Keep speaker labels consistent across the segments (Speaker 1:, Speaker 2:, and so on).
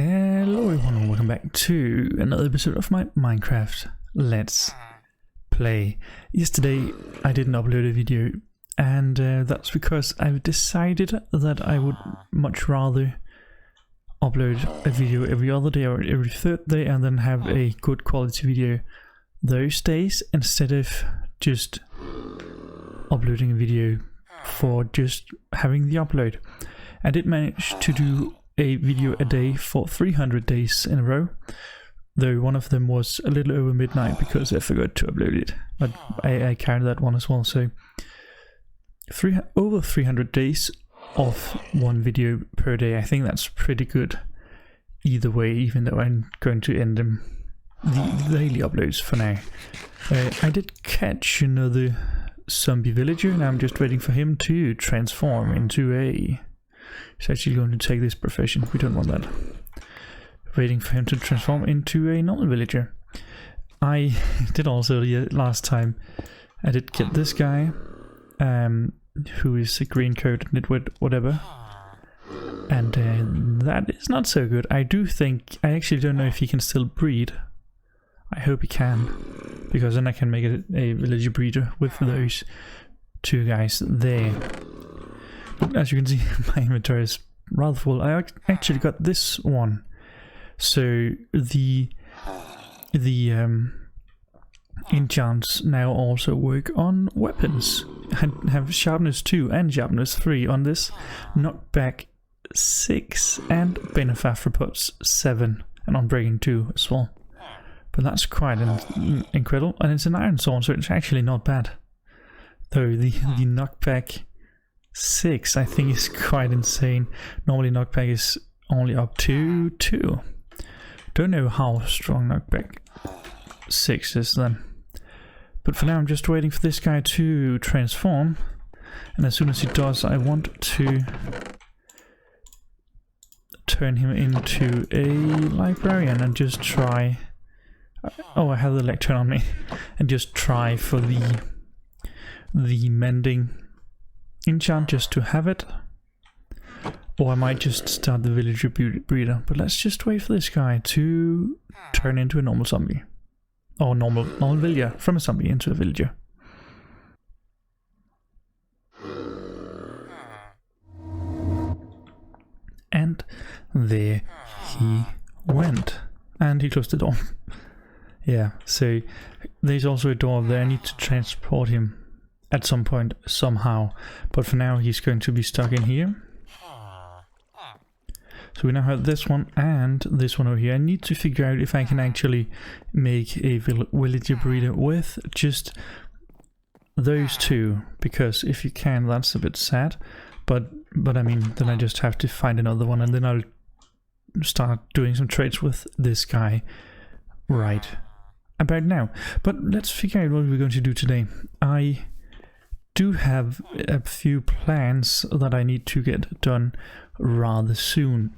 Speaker 1: Hello everyone and welcome back to another episode of my Minecraft Let's Play. Yesterday I didn't upload a video and that's because I've decided that I would much rather upload a video every other day or every third day and then have a good quality video those days instead of just uploading a video for just having the upload. I did manage to do a video a day for 300 days in a row, though one of them was a little over midnight because I forgot to upload it, but I counted that one as well. So over 300 days of one video per day. I think that's pretty good either way, even though I'm going to end them the daily uploads for now. I did catch another zombie villager and I'm just waiting for him to transform into a... He's actually going to take this profession. We don't want that. Waiting for him to transform into a normal villager. I did also last time. I did get this guy, who is a green coat nitwit whatever, and that is not so good. I actually don't know if he can still breed. I hope he can, because then I can make it a villager breeder with those two guys there. As you can see, my inventory is rather full. I actually got this one. So the enchants now also work on weapons. I have sharpness 2 and sharpness 3 on this. Knockback 6 and Benefath reports 7 and on breaking 2 as well. But that's quite incredible, and it's an iron sword, so it's actually not bad. Though the knockback 6 I think is quite insane. Normally knockback is only up to 2. Don't know how strong knockback 6 is then. But for now I'm just waiting for this guy to transform, and as soon as he does I want to turn him into a librarian and just try... Oh, I have the lectern on me. And just try for the mending enchant just to have it, or I might just start the villager breeder. But let's just wait for this guy to turn into a normal zombie, or normal villager, from a zombie into a villager. And there he went, and he closed the door. Yeah, so there's also a door there. I need to transport him at some point somehow, but for now he's going to be stuck in here. So we now have this one and this one over here. I need to figure out if I can actually make a villager breeder with just those two, because if you can, that's a bit sad, but I mean, then I just have to find another one, and then I'll start doing some trades with this guy right about now. But let's figure out what we're going to do today. I do have a few plans that I need to get done rather soon,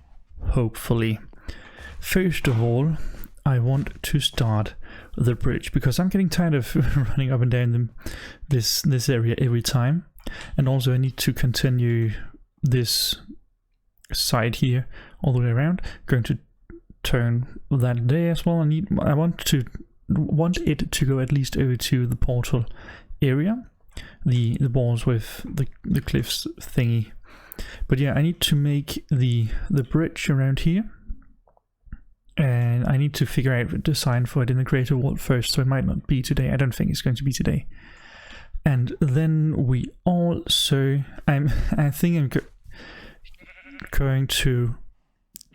Speaker 1: hopefully. First of all, I want to start the bridge, because I'm getting tired of running up and down this area every time, and also I need to continue this side here all the way around. Going to turn that there as well. I want it to go at least over to the portal area, the walls with the cliffs thingy. But yeah, I need to make the bridge around here, and I need to figure out a design for it in the greater world first, so it might not be today. I don't think it's going to be today. And then we also, I think I'm going to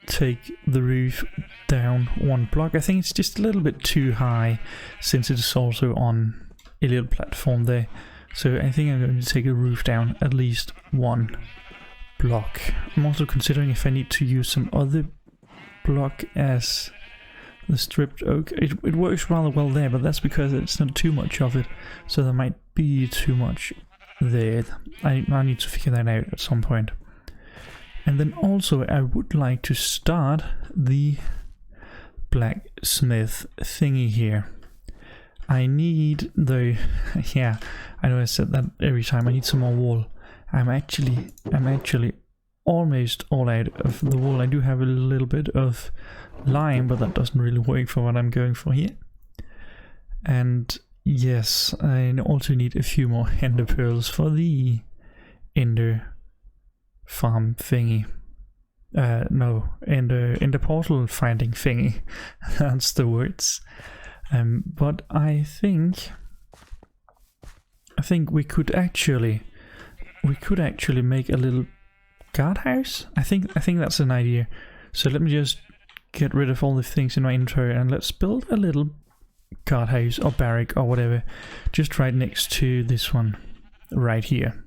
Speaker 1: take the roof down one block. I think it's just a little bit too high since it's also on a little platform there. So I think I'm going to take the roof down at least one block. I'm also considering if I need to use some other block as the stripped oak. It works rather well there, but that's because it's not too much of it, so there might be too much there. I need to figure that out at some point. And then also I would like to start the blacksmith thingy here. I need the... yeah, I know I said that every time. I need some more wool. I'm actually almost all out of the wool. I do have a little bit of lime, but that doesn't really work for what I'm going for here. And yes, I also need a few more ender pearls for the ender farm thingy. No, ender portal finding thingy. That's the words. But I think we could actually make a little guardhouse. I think that's an idea. So let me just get rid of all the things in my inventory and let's build a little guardhouse or barrack or whatever, just right next to this one right here.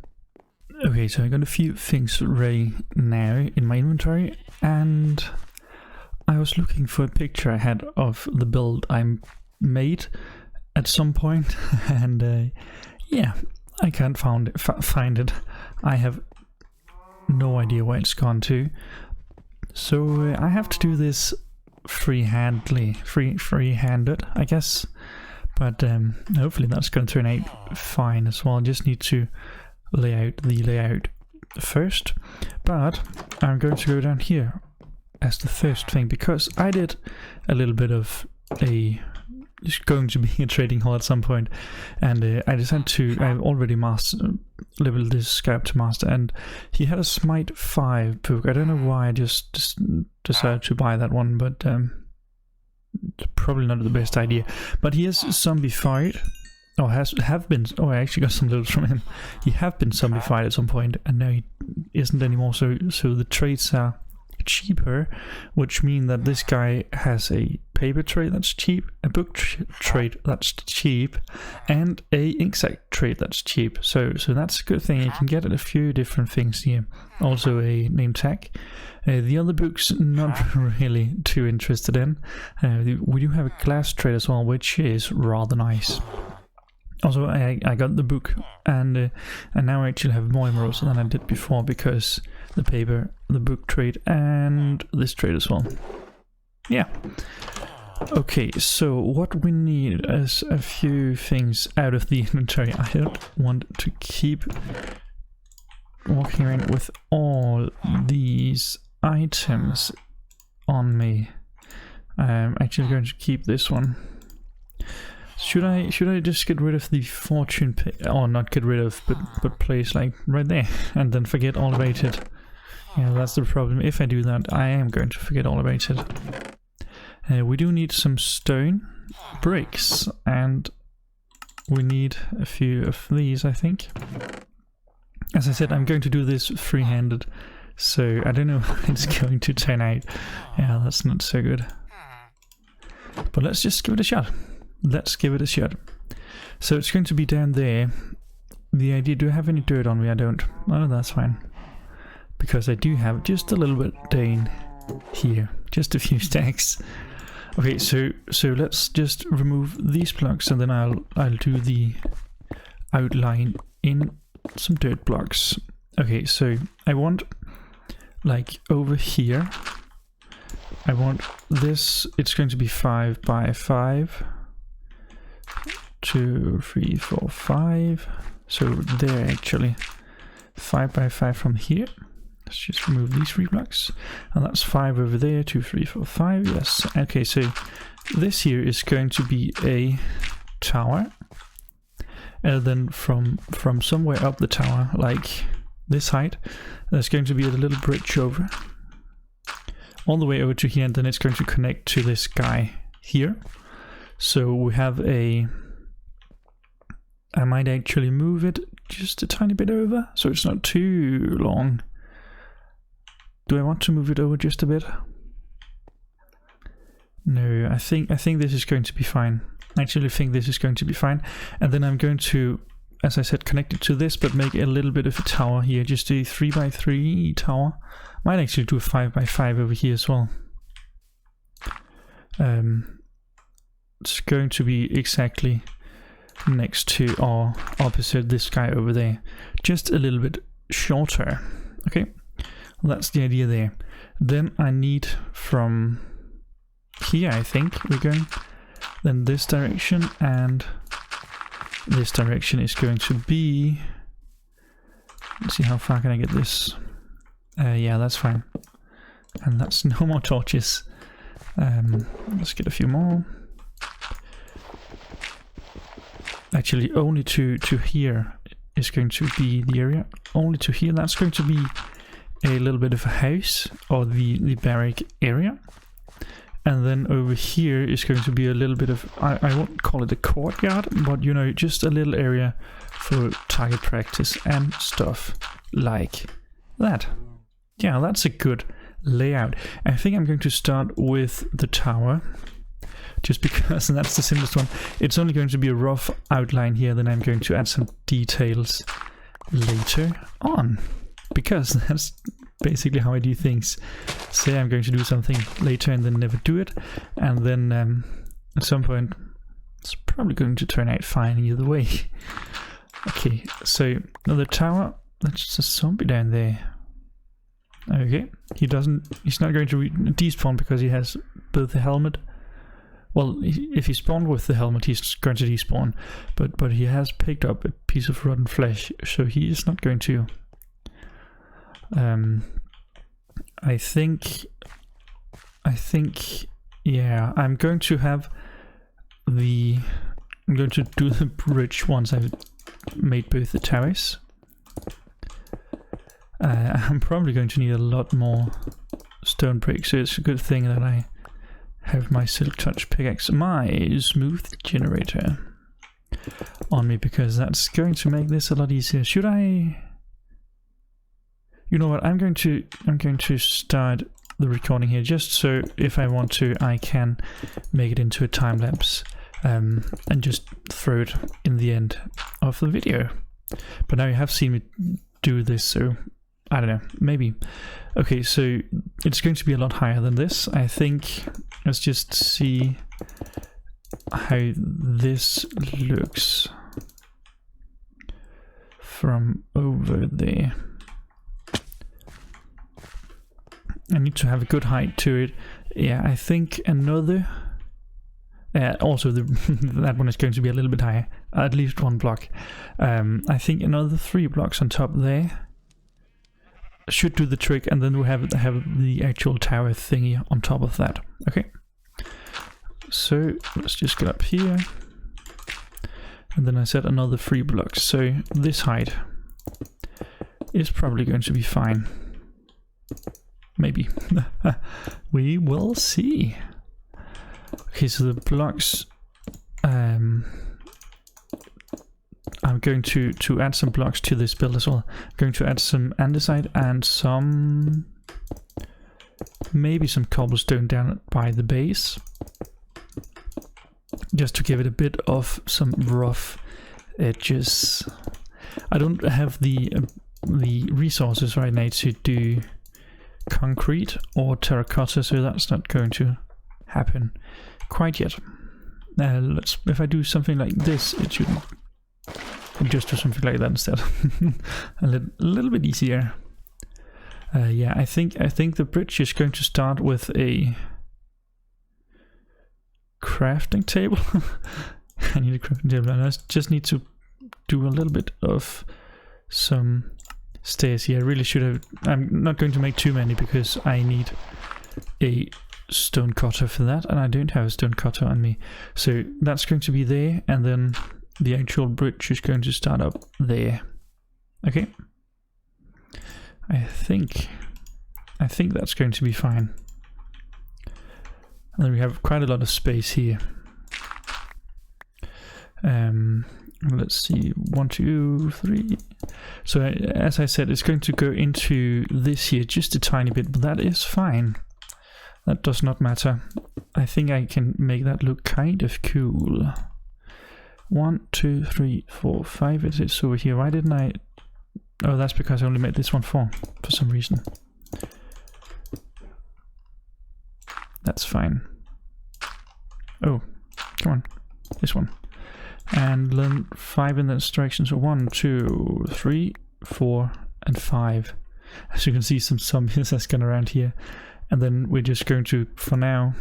Speaker 1: Okay, so I got a few things ready now in my inventory, and I was looking for a picture I had of the build I made at some point, and yeah, I can't find it. I have no idea where it's gone to, so I have to do this freehanded, I guess. But hopefully that's going to turn out fine as well. I just need to lay out the layout first. But I'm going to go down here as the first thing, because I did a little bit of it's going to be a trading hall at some point, and I decided to, I've already leveled this guy up to master, and he had a Smite 5 book. I don't know why I just decided to buy that one, but probably not the best idea. But he is zombified, or have been. Oh, I actually got some loads from him. He have been zombified at some point, and now he isn't anymore. So the trades are cheaper, which mean that this guy has a paper trade that's cheap, a book trade that's cheap, and a insect trade that's cheap. So that's a good thing. You can get a few different things here. Also a name tag. The other books, not really too interested in. We do have a glass trade as well, which is rather nice. Also, I got the book, and now I actually have more emeralds than I did before, because the paper, the book trade, and this trade as well. Yeah. Okay, so what we need is a few things out of the inventory. I don't want to keep walking around with all these items on me. I'm actually going to keep this one. Should I just get rid of the fortune or not get rid of, but place like right there, and then forget all about it? Yeah, that's the problem. If I do that, I am going to forget all about it. We do need some stone bricks, and we need a few of these, I think. As I said, I'm going to do this free-handed, so I don't know how it's going to turn out. Yeah, that's not so good. But let's just give it a shot. Let's give it a shot. So it's going to be down there. The idea, do I have any dirt on me? I don't. Oh, that's fine. Because I do have just a little bit down here. Just a few stacks. Okay, so let's just remove these blocks, and then I'll do the outline in some dirt blocks. Okay, so I want, like, over here, I want this, it's going to be 5 by 5. 2, 3, 4, 5. So there, actually 5 by 5 from here. Let's just remove these 3 blocks, and that's 5 over there. 2, 3, 4, 5. Yes. Okay, so this here is going to be a tower, and then from somewhere up the tower, like this height, there's going to be a little bridge over, all the way over to here, and then it's going to connect to this guy here. So we have a, I might actually move it just a tiny bit over, so it's not too long. Do I want to move it over just a bit? No, I think this is going to be fine. I actually think this is going to be fine. And then I'm going to, as I said, connect it to this, but make a little bit of a tower here. Just a 3 by 3 tower. Might actually do a 5 by 5 over here as well. It's going to be exactly next to or opposite this guy over there. Just a little bit shorter. Okay, well, that's the idea there. Then I need from here, I think we're going, then this direction, and this direction is going to be, let's see how far can I get this. Yeah, that's fine. And that's no more torches. Let's get a few more. Actually, only to here is going to be the area. Only to here, that's going to be a little bit of a house, or the barrack area. And then over here is going to be a little bit of, I won't call it a courtyard, but you know, just a little area for target practice and stuff like that. Yeah, that's a good layout. I think I'm going to start with the tower, just because that's the simplest one. It's only going to be a rough outline here, then I'm going to add some details later on, because that's basically how I do things. Say I'm going to do something later and then never do it, and then at some point it's probably going to turn out fine either way. Okay, so another tower. That's just a zombie down there. Okay, he's not going to despawn because he has both the helmet. Well, if he spawned with the helmet, he's going to despawn, but he has picked up a piece of rotten flesh, so he is not going to. I think, yeah, I'm going to do the bridge once I've made both the towers. I'm probably going to need a lot more stone bricks, so it's a good thing that I have my silk touch pickaxe, my smooth generator on me, because that's going to make this a lot easier. Should I? You know what? I'm going to start the recording here, just so if I want to, I can make it into a time lapse, and just throw it in the end of the video. But now you have seen me do this, so I don't know, maybe. Okay, so it's going to be a lot higher than this, I think. Let's just see how this looks from over there. I need to have a good height to it. Yeah, I think another... also, that one is going to be a little bit higher. At least one block. I think another 3 blocks on top there should do the trick, and then we have the actual tower thingy on top of that. Okay. So, let's just get up here. And then I said another 3 blocks. So, this height is probably going to be fine. Maybe. We will see. Okay, so the blocks, I'm going to add some blocks to this build as well. I'm going to add some andesite and maybe some cobblestone down by the base, just to give it a bit of some rough edges. I don't have the resources right now to do concrete or terracotta, so that's not going to happen quite yet. If I do something like this, it should just do something like that instead. a little bit easier. Yeah, I think the bridge is going to start with a crafting table. I need a crafting table, and I just need to do a little bit of some stairs here. I really should have. I'm not going to make too many because I need a stone cutter for that, and I don't have a stone cutter on me. So that's going to be there, and then the actual bridge is going to start up there. Okay. I think that's going to be fine. And then we have quite a lot of space here. Let's see, 1, 2, 3. So as I said, it's going to go into this here just a tiny bit, but that is fine. That does not matter. I think I can make that look kind of cool. 1, 2, 3, 4, 5. It is over here. Why didn't I? Oh, that's because I only made this one 4 for some reason. That's fine. Oh, come on, this one. And then 5 in this direction. So 1, 2, 3, 4, and 5. As you can see, some zombies that's going around here. And then we're just going to, for now,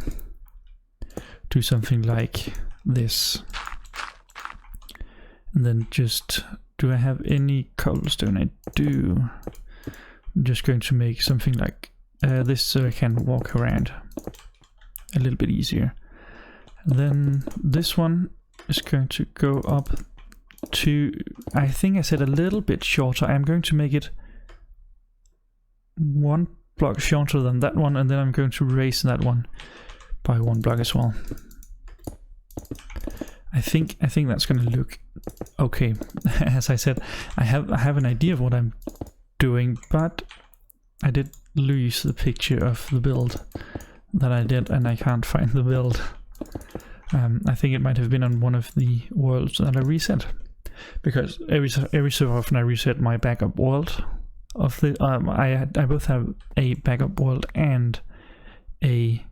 Speaker 1: do something like this. And then just, do I have any cobblestone? I do. I'm just going to make something like this so I can walk around a little bit easier. And then this one is going to go up to, I think I said a little bit shorter. I'm going to make it 1 block shorter than that one, and then I'm going to raise that one by 1 block as well. I think that's going to look okay. As I said, I have an idea of what I'm doing, but I did lose the picture of the build that I did, and I can't find the build. I think it might have been on one of the worlds that I reset, because every so often I reset my backup world of the. I both have a backup world and a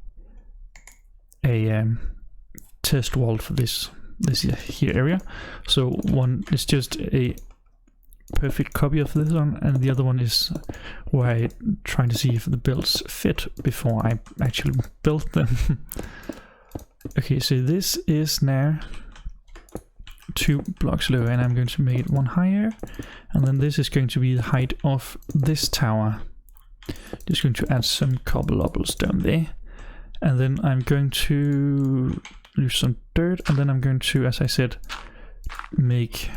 Speaker 1: test world for this here area. So one is just a perfect copy of this one, and the other one is where I'm trying to see if the builds fit before I actually build them. Okay, so this is now 2 blocks lower, and I'm going to make it 1 higher, and then this is going to be the height of this tower. Just going to add some cobblers down there, and then I'm going to use some dirt, and then I'm going to, as I said, make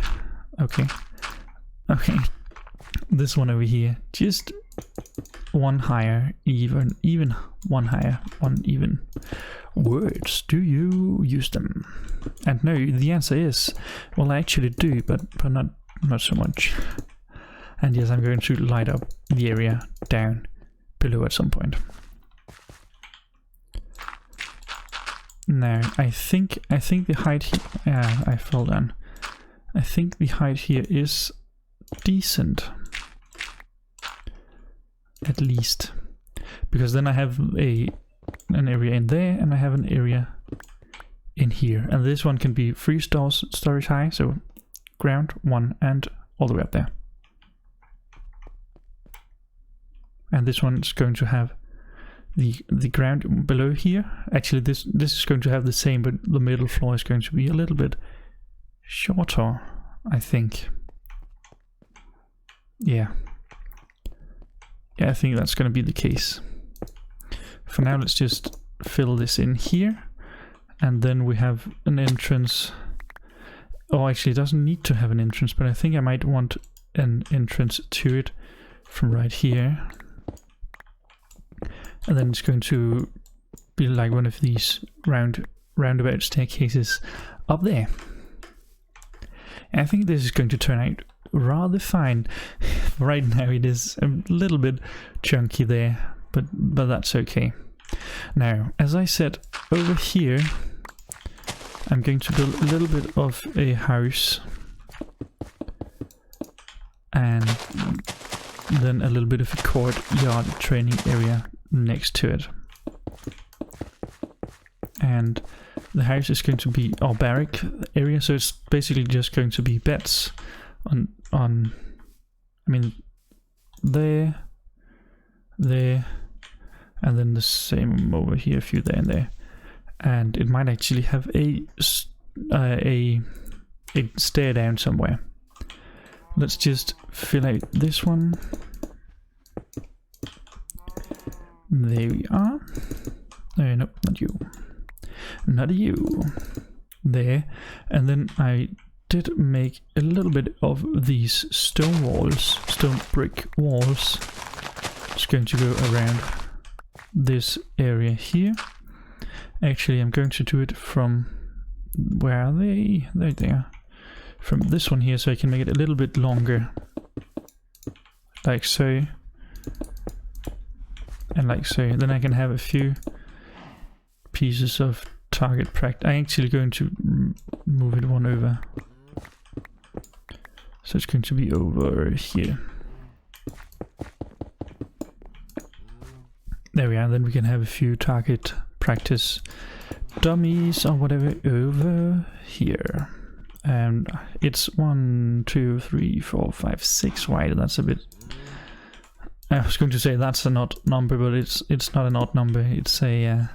Speaker 1: okay this one over here just 1 higher, even 1 higher, 1 even. Words, do you use them? And no, the answer is, well, I actually do, but not so much. And yes, I'm going to light up the area down below at some point. Now, I think the height here, yeah, I fell down. I think the height here is decent, at least, because then I have an area in there, and I have an area in here, and this one can be 3 stories high, so ground 1 and all the way up there. And this one's going to have the ground below here. Actually, this is going to have the same, but the middle floor is going to be a little bit shorter, I think. Yeah, I think that's going to be the case. For now, let's just fill this in here, and then we have an entrance. Oh, actually, it doesn't need to have an entrance, but I think I might want an entrance to it from right here. And then it's going to be like one of these roundabout staircases up there. And I think this is going to turn out rather fine. Right now it is a little bit chunky there, but that's okay. Now, as I said, over here I'm going to build a little bit of a house, and then a little bit of a courtyard training area next to it. And the house is going to be our barrack area, so it's basically just going to be beds on I mean there, and then the same over here, a few there and there. And it might actually have a stair down somewhere. Let's just fill out this one. There we are. No, not you. Not you. There. And then I did make a little bit of these stone walls, stone brick walls. Just going to go around this area here. Actually, I'm going to do it from, where are they? There they are. From this one here, so I can make it a little bit longer. Like so. And like so. Then I can have a few pieces of target practice. I'm actually going to move it one over. So it's going to be over here. There we are. Then we can have a few target practice dummies or whatever over here. And it's 1, 2, 3, 4, 5, 6 wide. That's a bit. I was going to say that's an odd number, but it's not an odd number. It's a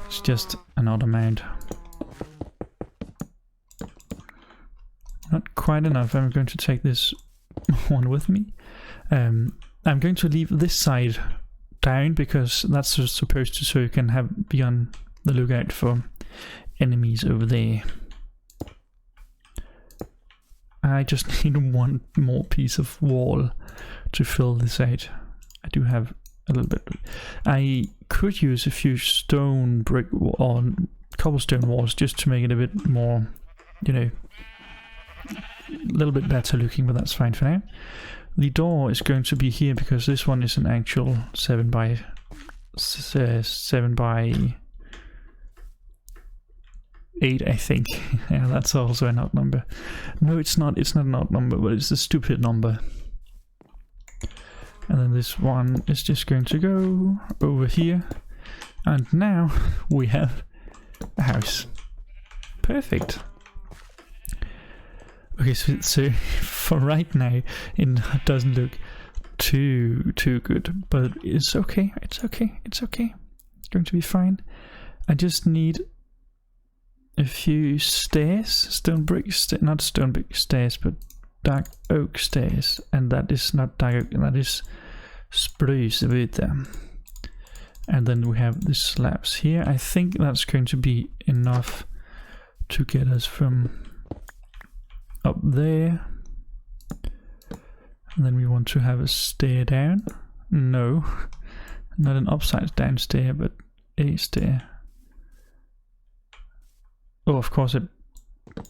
Speaker 1: it's just an odd amount. Not quite enough. I'm going to take this one with me. I'm going to leave this side down because that's just supposed to, so you can be on the lookout for enemies over there. I just need one more piece of wall to fill this out. I do have a little bit. I could use a few stone brick or cobblestone walls just to make it a bit more, you know, a little bit better looking, but that's fine for now. The door is going to be here because this one is an actual 7 by 8, I think. Yeah, that's also an odd number. No, it's not. It's not an odd number, but it's a stupid number. And then this one is just going to go over here. And now we have a house. Perfect. Okay, so for right now, it doesn't look too good, but it's okay. It's okay. It's okay. It's going to be fine. I just need a few stairs, not stone brick stairs, but dark oak stairs, and that is not dark oak, that is spruce wood there. And then we have the slabs here. I think that's going to be enough to get us from up there. And then we want to have a stair down. No, not an upside down stair, but a stair. Oh, of course,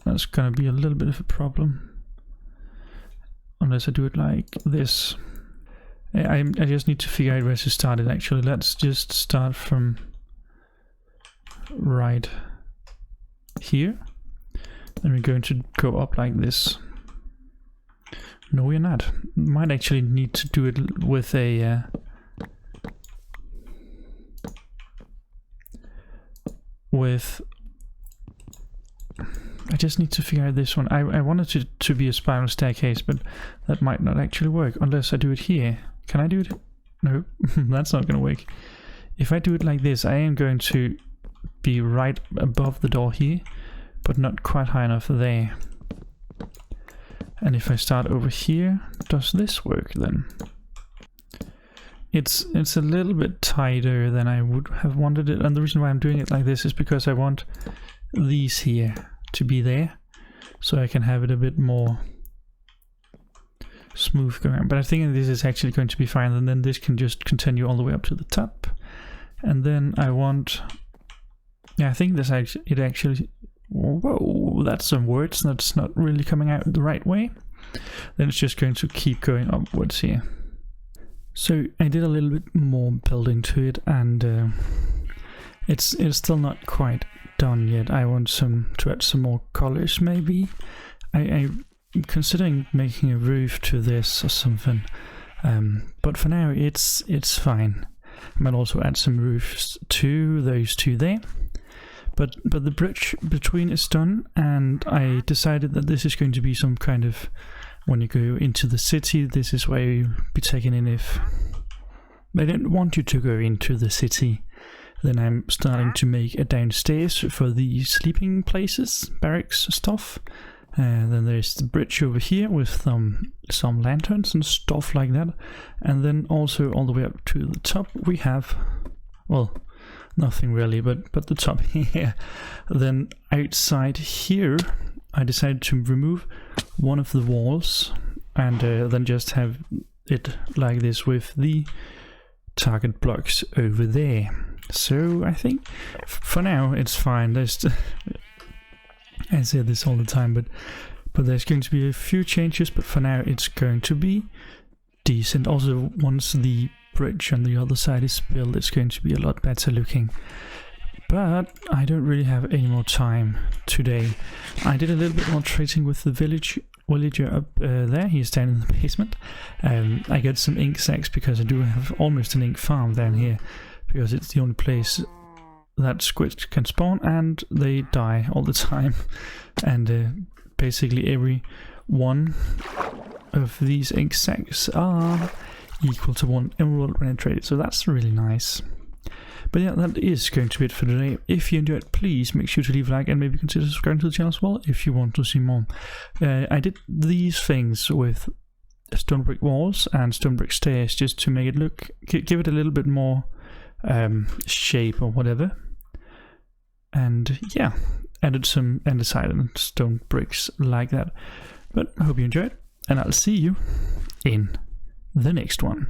Speaker 1: that's going to be a little bit of a problem. Unless I do it like this. I just need to figure out where to start it, actually. Let's just start from right here. Then we're going to go up like this. No, we're not. Might actually need to do it with a... I just need to figure out this one. I wanted it to be a spiral staircase, but that might not actually work unless I do it here. Can I do it? No, that's not going to work. If I do it like this, I am going to be right above the door here, but not quite high enough there. And if I start over here, does this work then? It's a little bit tighter than I would have wanted it, and the reason why I'm doing it like this is because I want these here to be there, so I can have it a bit more smooth going on. But I think this is actually going to be fine, and then this can just continue all the way up to the top. And then I want, yeah, I think this actually, whoa, that's some words that's not really coming out the right way. Then it's just going to keep going upwards here. So I did a little bit more building to it, and it's still not quite done yet. I want to add some more colors maybe. I'm considering making a roof to this or something, but for now it's fine. I might also add some roofs to those two there, but the bridge between is done, and I decided that this is going to be some kind of, when you go into the city, this is where you'll be taken in. If they don't want you to go into the city, then I'm starting to make a downstairs for the sleeping places, barracks stuff. Then there's the bridge over here with some lanterns and stuff like that. And then also all the way up to the top we have, well, nothing really, but the top here. Then outside here I decided to remove one of the walls and then just have it like this with the target blocks over there. So I think for now it's fine. There's I say this all the time, but there's going to be a few changes, but for now it's going to be decent. Also, once the bridge on the other side is built, it's going to be a lot better looking. But I don't really have any more time today. I did a little bit more trading with the villager up there. He's down in the basement. I got some ink sacks because I do have almost an ink farm down here, because it's the only place that squids can spawn and they die all the time. And basically every one of these ink sacks are equal to 1 emerald when I trade it, so that's really nice. But yeah, that is going to be it for today. If you enjoyed, please make sure to leave a like and maybe consider subscribing to the channel as well if you want to see more. I did these things with stone brick walls and stone brick stairs just to make it look, give it a little bit more shape or whatever. And yeah, added some andesite stone bricks like that. But I hope you enjoyed, and I'll see you in the next one.